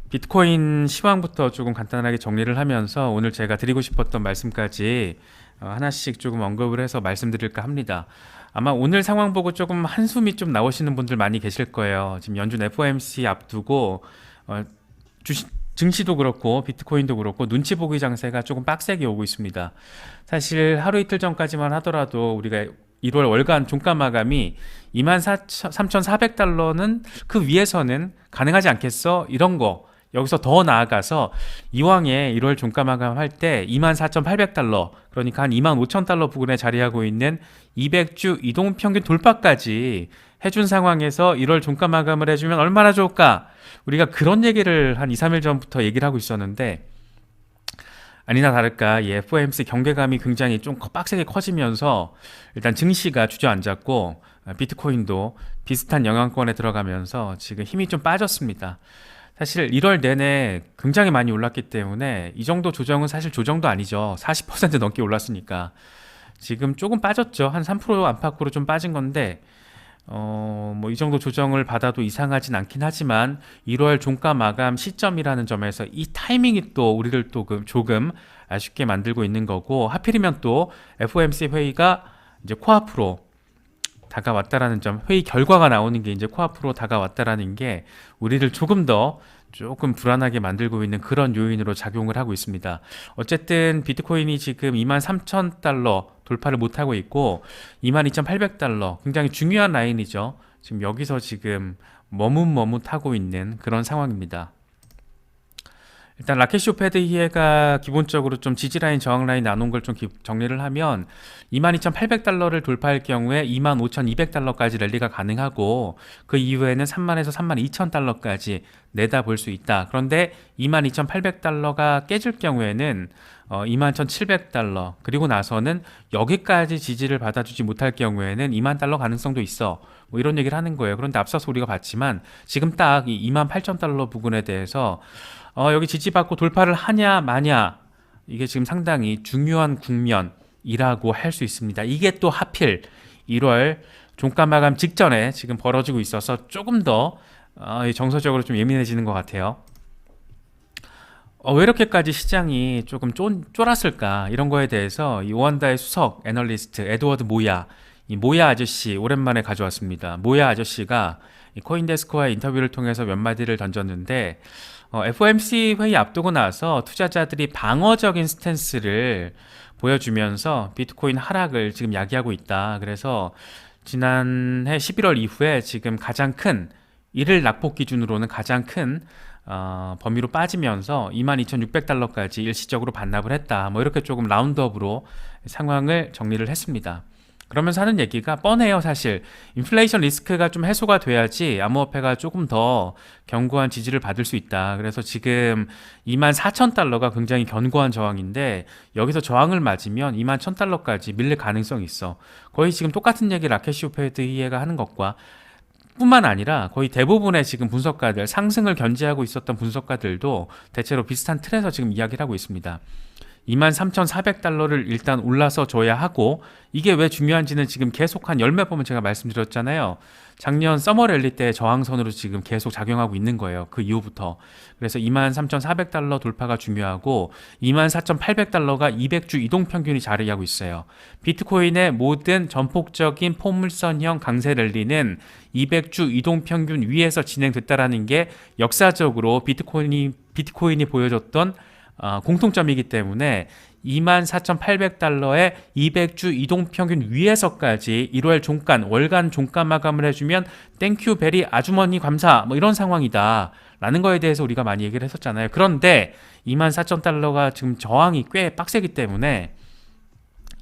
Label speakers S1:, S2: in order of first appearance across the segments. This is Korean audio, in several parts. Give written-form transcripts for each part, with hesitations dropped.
S1: 비트코인 시황부터 조금 간단하게 정리를 하면서 오늘 제가 드리고 싶었던 말씀까지 하나씩 조금 언급을 해서 말씀드릴까 합니다. 아마 오늘 상황 보고 조금 한숨이 좀 나오시는 분들 많이 계실 거예요. 지금 연준 FOMC 앞두고 증시도 그렇고 비트코인도 그렇고 눈치 보기 장세가 조금 빡세게 오고 있습니다. 사실 하루 이틀 전까지만 하더라도 우리가 1월 월간 종가 마감이 23,400달러는 그 위에서는 가능하지 않겠어? 이런 거 여기서 더 나아가서 이왕에 1월 종가 마감할 때 24,800달러 그러니까 한 25,000달러 부근에 자리하고 있는 200주 이동평균 돌파까지 해준 상황에서 1월 종가 마감을 해주면 얼마나 좋을까? 우리가 그런 얘기를 한 2, 3일 전부터 얘기를 하고 있었는데 아니나 다를까 이 FOMC 경계감이 굉장히 좀 빡세게 커지면서 일단 증시가 주저앉았고 비트코인도 비슷한 영향권에 들어가면서 지금 힘이 좀 빠졌습니다. 사실 1월 내내 굉장히 많이 올랐기 때문에 이 정도 조정은 사실 조정도 아니죠. 40% 넘게 올랐으니까 지금 조금 빠졌죠. 한 3% 안팎으로 좀 빠진 건데 뭐 이 정도 조정을 받아도 이상하진 않긴 하지만 1월 종가 마감 시점이라는 점에서 이 타이밍이 또 우리를 또 조금 아쉽게 만들고 있는 거고 하필이면 또 FOMC 회의가 이제 코앞으로 다가왔다라는 점, 회의 결과가 나오는 게 이제 코앞으로 다가왔다라는 게 우리를 조금 불안하게 만들고 있는 그런 요인으로 작용을 하고 있습니다. 어쨌든 비트코인이 지금 23,000달러 돌파를 못하고 있고 22,800달러 굉장히 중요한 라인이죠. 지금 여기서 지금 머뭇머뭇하고 있는 그런 상황입니다. 일단 라켓쇼 패드 이해가 기본적으로 좀 지지라인 저항라인 나눈 걸 좀 정리를 하면 22,800달러를 돌파할 경우에 25,200달러까지 랠리가 가능하고 그 이후에는 3만에서 32,000달러까지 내다볼 수 있다. 그런데 22,800달러가 깨질 경우에는 21,700달러 그리고 나서는 여기까지 지지를 받아주지 못할 경우에는 2만 달러 가능성도 있어. 뭐 이런 얘기를 하는 거예요. 그런데 앞서서 우리가 봤지만 지금 딱 이 28,000달러 부근에 대해서 여기 지지받고 돌파를 하냐 마냐 이게 지금 상당히 중요한 국면이라고 할 수 있습니다. 이게 또 하필 1월 종가 마감 직전에 지금 벌어지고 있어서 조금 더 정서적으로 좀 예민해지는 것 같아요. 왜 이렇게까지 시장이 조금 쫄았을까 이런 거에 대해서 이 오한다의 수석 애널리스트 에드워드 모야 이 모야 아저씨 오랜만에 가져왔습니다. 모야 아저씨가 이 코인데스크와의 인터뷰를 통해서 몇 마디를 던졌는데 FOMC 회의 앞두고 나서 투자자들이 방어적인 스탠스를 보여주면서 비트코인 하락을 지금 야기하고 있다. 그래서 지난해 11월 이후에 지금 가장 큰 이를 낙폭 기준으로는 가장 큰 범위로 빠지면서 22,600달러까지 일시적으로 반납을 했다. 뭐 이렇게 조금 라운드업으로 상황을 정리를 했습니다. 그러면서 하는 얘기가 뻔해요. 사실 인플레이션 리스크가 좀 해소가 돼야지 암호화폐가 조금 더 견고한 지지를 받을 수 있다. 그래서 지금 24,000달러가 굉장히 견고한 저항인데 여기서 저항을 맞으면 21,000달러까지 밀릴 가능성이 있어. 거의 지금 똑같은 얘기 라켓쇼 패드 이해가 하는 것과 뿐만 아니라 거의 대부분의 지금 분석가들 상승을 견지하고 있었던 분석가들도 대체로 비슷한 틀에서 지금 이야기를 하고 있습니다. 23,400달러를 일단 올라서 줘야 하고 이게 왜 중요한지는 지금 계속 한 열 몇 번은 제가 말씀드렸잖아요. 작년 서머 랠리 때 저항선으로 지금 계속 작용하고 있는 거예요. 그 이후부터. 그래서 23,400달러 돌파가 중요하고 24,800달러가 200주 이동평균이 자리하고 있어요. 비트코인의 모든 전폭적인 포물선형 강세 랠리는 200주 이동평균 위에서 진행됐다라는 게 역사적으로 비트코인이 보여줬던 공통점이기 때문에 24,800달러의 200주 이동평균 위에서까지 1월 월간 종가 마감을 해주면 땡큐 베리 아주머니 감사 뭐 이런 상황이다 라는 거에 대해서 우리가 많이 얘기를 했었잖아요. 그런데 24,000달러가 지금 저항이 꽤 빡세기 때문에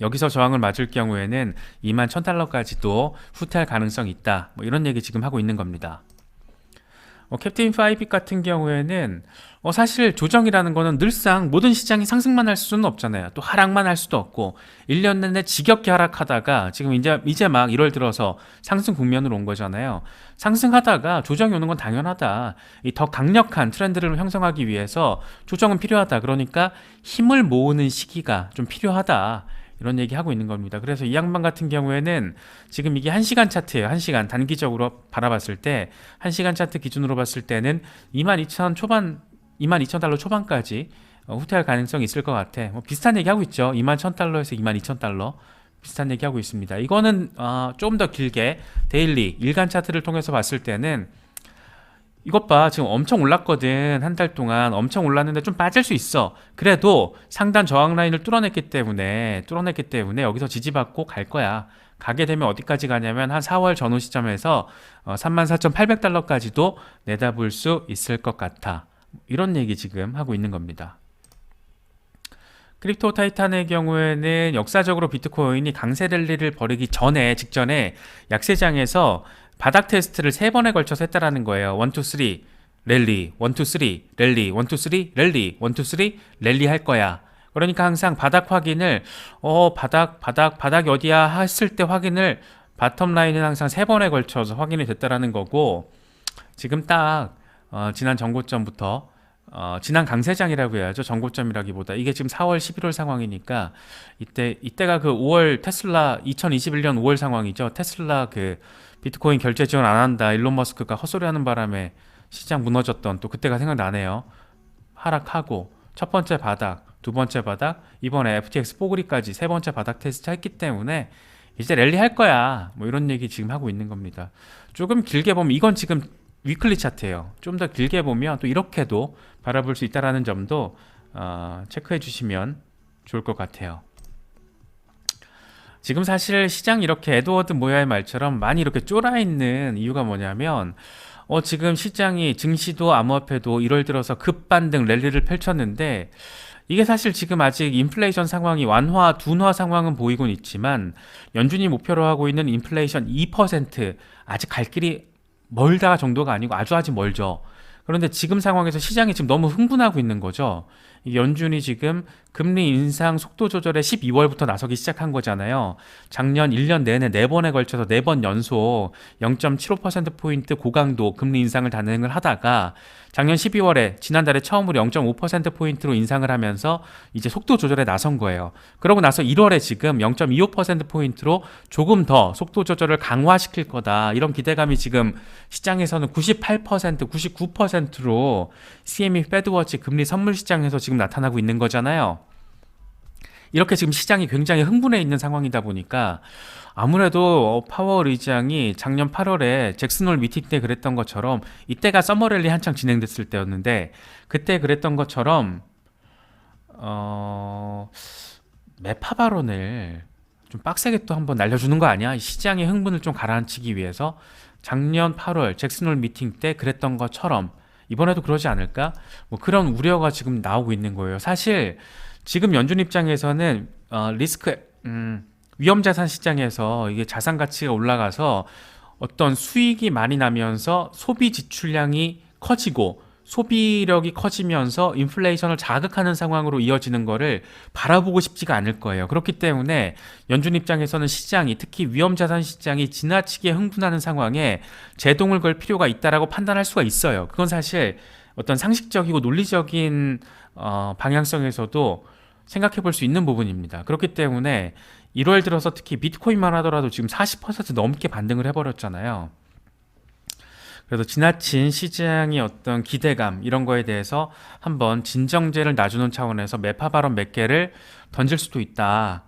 S1: 여기서 저항을 맞을 경우에는 21,000달러까지도 후퇴할 가능성이 있다 뭐 이런 얘기 지금 하고 있는 겁니다. 캡틴 파이빅 같은 경우에는 사실 조정이라는 거는 늘상 모든 시장이 상승만 할 수는 없잖아요. 또 하락만 할 수도 없고 1년 내내 지겹게 하락하다가 지금 이제 막 1월 들어서 상승 국면으로 온 거잖아요. 상승하다가 조정이 오는 건 당연하다. 이 더 강력한 트렌드를 형성하기 위해서 조정은 필요하다. 그러니까 힘을 모으는 시기가 좀 필요하다. 이런 얘기 하고 있는 겁니다. 그래서 이 양반 같은 경우에는 지금 이게 1시간 차트예요. 1시간 단기적으로 바라봤을 때 1시간 차트 기준으로 봤을 때는 22,000 초반 22,000달러 초반까지 후퇴할 가능성이 있을 것 같아. 뭐 비슷한 얘기 하고 있죠. 21,000달러에서 22,000달러 비슷한 얘기 하고 있습니다. 이거는 좀 더 길게 데일리 일간 차트를 통해서 봤을 때는 이것 봐, 지금 엄청 올랐거든. 한 달 동안 엄청 올랐는데 좀 빠질 수 있어. 그래도 상단 저항 라인을 뚫어냈기 때문에 여기서 지지받고 갈 거야. 가게 되면 어디까지 가냐면 한 4월 전후 시점에서 34,800달러까지도 내다볼 수 있을 것 같아. 이런 얘기 지금 하고 있는 겁니다. 크립토 타이탄의 경우에는 역사적으로 비트코인이 강세 랠리를 벌이기 직전에 약세장에서 바닥 테스트를 3번에 걸쳐서 했다라는 거예요. 1, 2, 3 랠리, 1, 2, 3 랠리, 1, 2, 3 랠리, 1, 2, 3 랠리 할 거야. 그러니까 항상 바닥 확인을 바닥이 어디야 했을 때 확인을 바텀 라인은 항상 3번에 걸쳐서 확인이 됐다라는 거고, 지금 딱 지난 전고점부터 지난 강세장이라고 해야죠. 전고점이라기보다 이게 지금 4월 11월 상황이니까 이때가 그 5월 테슬라 2021년 5월 상황이죠. 테슬라 그 비트코인 결제 지원 안 한다 일론 머스크가 헛소리하는 바람에 시장 무너졌던 또 그때가 생각나네요. 하락하고 첫 번째 바닥, 두 번째 바닥, 이번에 FTX 뽀글이까지 세 번째 바닥 테스트 했기 때문에 이제 랠리 할 거야. 뭐 이런 얘기 지금 하고 있는 겁니다. 조금 길게 보면 이건 지금 위클리 차트예요. 좀 더 길게 보면 또 이렇게도 바라볼 수 있다는 점도 체크해 주시면 좋을 것 같아요. 지금 사실 시장 이렇게 에드워드 모야의 말처럼 많이 이렇게 쫄아 있는 이유가 뭐냐면 지금 시장이 증시도 암호화폐도 1월 들어서 급반등 랠리를 펼쳤는데, 이게 사실 지금 아직 인플레이션 상황이 완화, 둔화 상황은 보이곤 있지만 연준이 목표로 하고 있는 인플레이션 2% 아직 갈 길이 멀다 정도가 아니고 아주 멀죠. 그런데 지금 상황에서 시장이 지금 너무 흥분하고 있는 거죠. 연준이 지금 금리 인상 속도 조절에 12월부터 나서기 시작한 거잖아요. 작년 1년 내내 4번에 걸쳐서 4번 연속 0.75%포인트 고강도 금리 인상을 단행을 하다가 작년 12월에 지난달에 처음으로 0.5%포인트로 인상을 하면서 이제 속도 조절에 나선 거예요. 그러고 나서 1월에 지금 0.25%포인트로 조금 더 속도 조절을 강화시킬 거다. 이런 기대감이 지금 시장에서는 98%, 99%로 CME 패드워치 금리 선물 시장에서 지금 나타나고 있는 거잖아요. 이렇게 지금 시장이 굉장히 흥분해 있는 상황이다 보니까 아무래도 파월 의장이 작년 8월에 잭슨홀 미팅 때 그랬던 것처럼, 이때가 서머랠리 한창 진행됐을 때였는데 그때 그랬던 것처럼 매파 발언을 좀 빡세게 또 한번 날려주는 거 아니야? 시장의 흥분을 좀 가라앉히기 위해서 작년 8월 잭슨홀 미팅 때 그랬던 것처럼 이번에도 그러지 않을까? 뭐 그런 우려가 지금 나오고 있는 거예요. 사실 지금 연준 입장에서는 위험자산 시장에서 이게 자산 가치가 올라가서 어떤 수익이 많이 나면서 소비 지출량이 커지고 소비력이 커지면서 인플레이션을 자극하는 상황으로 이어지는 거를 바라보고 싶지가 않을 거예요. 그렇기 때문에 연준 입장에서는 시장이, 특히 위험자산 시장이 지나치게 흥분하는 상황에 제동을 걸 필요가 있다라고 판단할 수가 있어요. 그건 사실 어떤 상식적이고 논리적인 방향성에서도 생각해 볼 수 있는 부분입니다. 그렇기 때문에 1월 들어서 특히 비트코인만 하더라도 지금 40% 넘게 반등을 해버렸잖아요. 그래서 지나친 시장의 어떤 기대감 이런 거에 대해서 한번 진정제를 놔주는 차원에서 매파 발언 몇 개를 던질 수도 있다.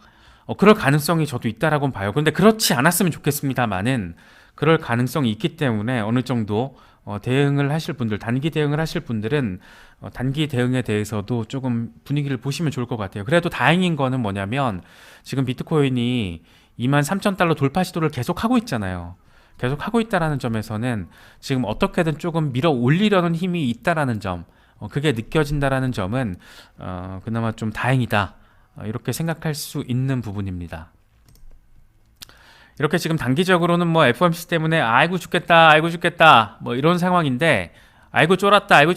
S1: 그럴 가능성이 저도 있다라고 봐요. 그런데 그렇지 않았으면 좋겠습니다만은 그럴 가능성이 있기 때문에 어느 정도 대응을 하실 분들, 단기 대응을 하실 분들은 단기 대응에 대해서도 조금 분위기를 보시면 좋을 것 같아요. 그래도 다행인 거는 뭐냐면 지금 비트코인이 23,000달러 돌파 시도를 계속 하고 있잖아요. 계속 하고 있다라는 점에서는 지금 어떻게든 조금 밀어 올리려는 힘이 있다라는 점, 그게 느껴진다라는 점은 그나마 좀 다행이다, 이렇게 생각할 수 있는 부분입니다. 이렇게 지금 단기적으로는 뭐 FOMC 때문에 아이고 죽겠다 뭐 이런 상황인데, 아이고 쫄았다 이거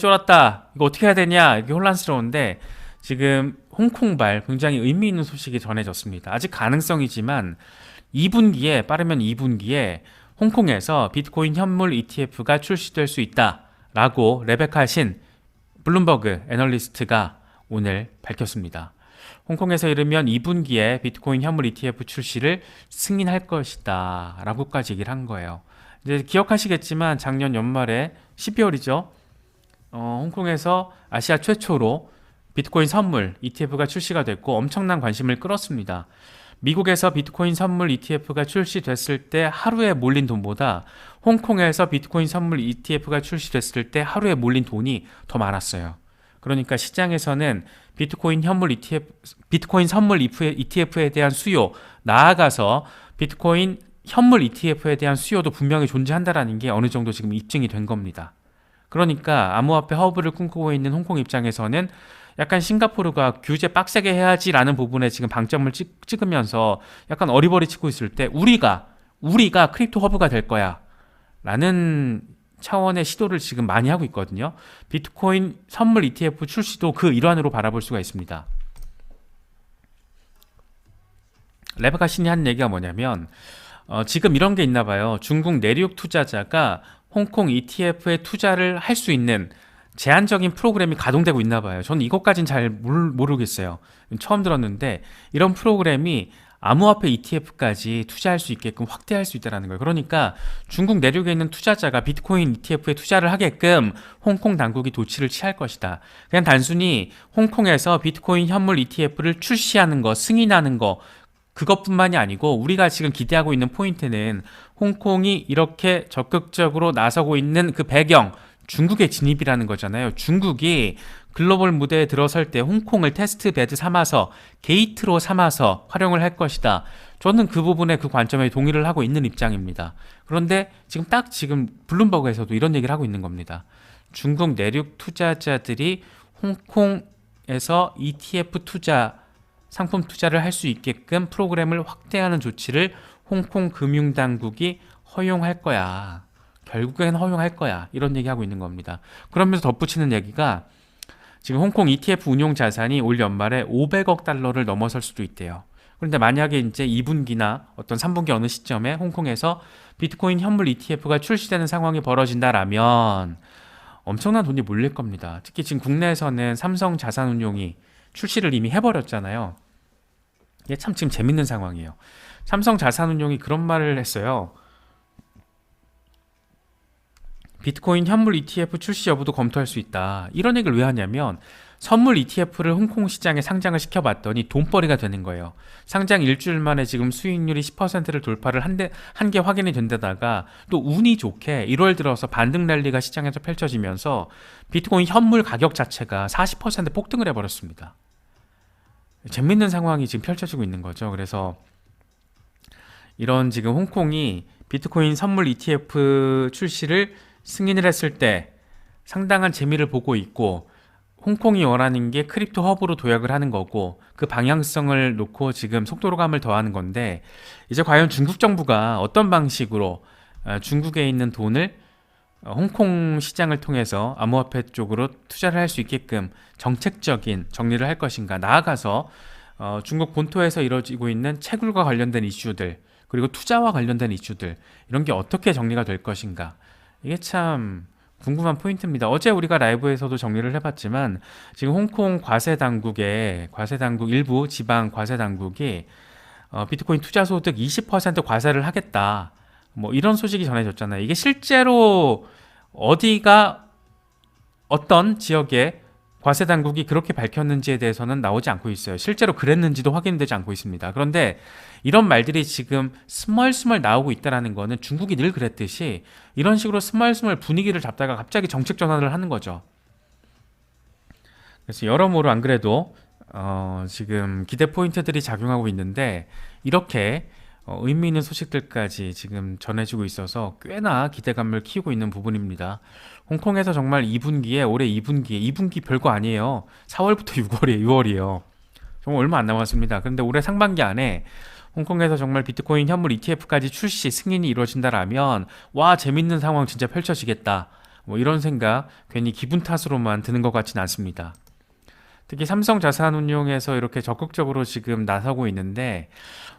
S1: 어떻게 해야 되냐 이게 혼란스러운데, 지금 홍콩발 굉장히 의미 있는 소식이 전해졌습니다. 아직 가능성이지만 2분기에, 빠르면 2분기에 홍콩에서 비트코인 현물 ETF가 출시될 수 있다라고 레베카 신 블룸버그 애널리스트가 오늘 밝혔습니다. 홍콩에서 이르면 2분기에 비트코인 현물 ETF 출시를 승인할 것이다 라고까지 얘기를 한 거예요. 이제 기억하시겠지만 작년 연말에 12월이죠. 홍콩에서 아시아 최초로 비트코인 선물 ETF가 출시가 됐고 엄청난 관심을 끌었습니다. 미국에서 비트코인 선물 ETF가 출시됐을 때 하루에 몰린 돈보다 홍콩에서 비트코인 선물 ETF가 출시됐을 때 하루에 몰린 돈이 더 많았어요. 그러니까 시장에서는 비트코인 현물 ETF, 비트코인 선물 ETF에 대한 수요, 나아가서 비트코인 현물 ETF에 대한 수요도 분명히 존재한다라는 게 어느 정도 지금 입증이 된 겁니다. 그러니까 암호화폐 허브를 꿈꾸고 있는 홍콩 입장에서는 약간 싱가포르가 규제 빡세게 해야지라는 부분에 지금 방점을 찍으면서 약간 어리버리 치고 있을 때 우리가 크립토 허브가 될 거야 라는 차원의 시도를 지금 많이 하고 있거든요. 비트코인 선물 ETF 출시도 그 일환으로 바라볼 수가 있습니다. 레바카신이 한 얘기가 뭐냐면 지금 이런 게 있나 봐요. 중국 내륙 투자자가 홍콩 ETF에 투자를 할 수 있는 제한적인 프로그램이 가동되고 있나 봐요. 저는 이것까진 잘 모르겠어요. 처음 들었는데 이런 프로그램이 암호화폐 ETF까지 투자할 수 있게끔 확대할 수 있다는 거예요. 그러니까 중국 내륙에 있는 투자자가 비트코인 ETF에 투자를 하게끔 홍콩 당국이 조치를 취할 것이다. 그냥 단순히 홍콩에서 비트코인 현물 ETF를 출시하는 거, 승인하는 거 그것뿐만이 아니고 우리가 지금 기대하고 있는 포인트는 홍콩이 이렇게 적극적으로 나서고 있는 그 배경, 중국의 진입이라는 거잖아요. 중국이 글로벌 무대에 들어설 때 홍콩을 테스트 베드 삼아서 게이트로 삼아서 활용을 할 것이다. 저는 그 부분에 그 관점에 동의를 하고 있는 입장입니다. 그런데 지금 블룸버그에서도 이런 얘기를 하고 있는 겁니다. 중국 내륙 투자자들이 홍콩에서 ETF 투자, 상품 투자를 할 수 있게끔 프로그램을 확대하는 조치를 홍콩 금융당국이 허용할 거야. 결국엔 허용할 거야. 이런 얘기하고 있는 겁니다. 그러면서 덧붙이는 얘기가 지금 홍콩 ETF 운용 자산이 올 연말에 500억 달러를 넘어설 수도 있대요. 그런데 만약에 이제 2분기나 어떤 3분기 어느 시점에 홍콩에서 비트코인 현물 ETF가 출시되는 상황이 벌어진다라면 엄청난 돈이 몰릴 겁니다. 특히 지금 국내에서는 삼성 자산운용이 출시를 이미 해버렸잖아요. 이게 참 지금 재밌는 상황이에요. 삼성 자산운용이 그런 말을 했어요. 비트코인 현물 ETF 출시 여부도 검토할 수 있다. 이런 얘기를 왜 하냐면 선물 ETF를 홍콩 시장에 상장을 시켜봤더니 돈벌이가 되는 거예요. 상장 일주일 만에 지금 수익률이 10%를 돌파를 한 게 확인이 된 데다가 또 운이 좋게 1월 들어서 반등 랠리가 시장에서 펼쳐지면서 비트코인 현물 가격 자체가 40% 폭등을 해버렸습니다. 재밌는 상황이 지금 펼쳐지고 있는 거죠. 그래서 이런 지금 홍콩이 비트코인 선물 ETF 출시를 승인을 했을 때 상당한 재미를 보고 있고 홍콩이 원하는 게 크립토 허브로 도약을 하는 거고 그 방향성을 놓고 지금 속도감을 더하는 건데 이제 과연 중국 정부가 어떤 방식으로 중국에 있는 돈을 홍콩 시장을 통해서 암호화폐 쪽으로 투자를 할 수 있게끔 정책적인 정리를 할 것인가, 나아가서 중국 본토에서 이루어지고 있는 채굴과 관련된 이슈들 그리고 투자와 관련된 이슈들 이런 게 어떻게 정리가 될 것인가, 이게 참 궁금한 포인트입니다. 어제 우리가 라이브에서도 정리를 해봤지만 지금 홍콩 과세당국 일부 지방 과세당국이 비트코인 투자소득 20% 과세를 하겠다, 뭐 이런 소식이 전해졌잖아요. 이게 실제로 어떤 지역에 과세당국이 그렇게 밝혔는지에 대해서는 나오지 않고 있어요. 실제로 그랬는지도 확인되지 않고 있습니다. 그런데 이런 말들이 지금 스멀스멀 나오고 있다는 거는 중국이 늘 그랬듯이 이런 식으로 스멀스멀 분위기를 잡다가 갑자기 정책 전환을 하는 거죠. 그래서 여러모로 안 그래도 지금 기대 포인트들이 작용하고 있는데 이렇게 의미 있는 소식들까지 지금 전해지고 있어서 꽤나 기대감을 키우고 있는 부분입니다. 홍콩에서 정말 올해 2분기 별거 아니에요. 4월부터 6월이에요. 정말 얼마 안 남았습니다. 그런데 올해 상반기 안에 홍콩에서 정말 비트코인 현물 ETF까지 출시 승인이 이루어진다라면 와, 재밌는 상황 진짜 펼쳐지겠다. 뭐 이런 생각 괜히 기분 탓으로만 드는 것 같지는 않습니다. 특히 삼성 자산운용에서 이렇게 적극적으로 지금 나서고 있는데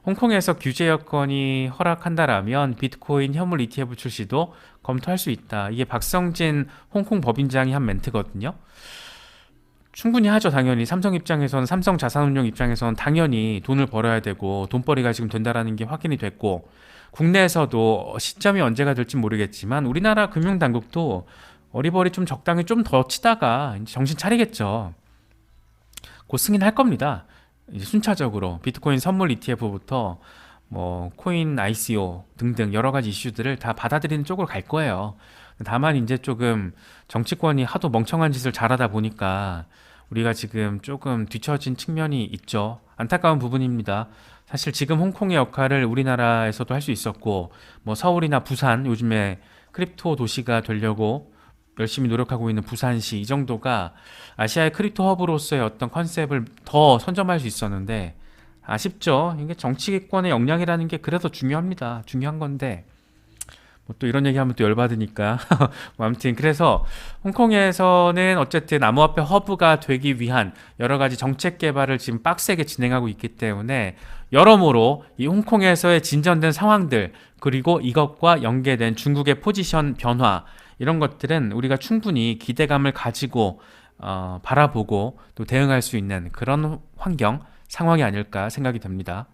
S1: 홍콩에서 규제 여건이 허락한다라면 비트코인 현물 ETF 출시도 검토할 수 있다. 이게 박성진 홍콩 법인장이 한 멘트거든요. 충분히 하죠. 당연히 삼성 자산운용 입장에서는 당연히 돈을 벌어야 되고 돈벌이가 지금 된다라는 게 확인이 됐고 국내에서도 시점이 언제가 될지 모르겠지만 우리나라 금융당국도 어리버리 좀 적당히 좀 더 치다가 이제 정신 차리겠죠. 곧 승인할 겁니다. 이제 순차적으로 비트코인 선물 ETF부터 뭐 코인 ICO 등등 여러 가지 이슈들을 다 받아들이는 쪽으로 갈 거예요. 다만 이제 조금 정치권이 하도 멍청한 짓을 잘하다 보니까 우리가 지금 조금 뒤처진 측면이 있죠. 안타까운 부분입니다. 사실 지금 홍콩의 역할을 우리나라에서도 할 수 있었고, 뭐 서울이나 부산, 요즘에 크립토 도시가 되려고 열심히 노력하고 있는 부산시, 이 정도가 아시아의 크립토 허브로서의 어떤 컨셉을 더 선점할 수 있었는데, 아쉽죠. 이게 정치권의 역량이라는 게 그래서 중요합니다. 중요한 건데, 뭐 또 이런 얘기하면 또 열받으니까. 뭐 아무튼 그래서 홍콩에서는 어쨌든 암호화폐 허브가 되기 위한 여러 가지 정책 개발을 지금 빡세게 진행하고 있기 때문에 여러모로 이 홍콩에서의 진전된 상황들, 그리고 이것과 연계된 중국의 포지션 변화, 이런 것들은 우리가 충분히 기대감을 가지고 바라보고 또 대응할 수 있는 그런 환경, 상황이 아닐까 생각이 됩니다.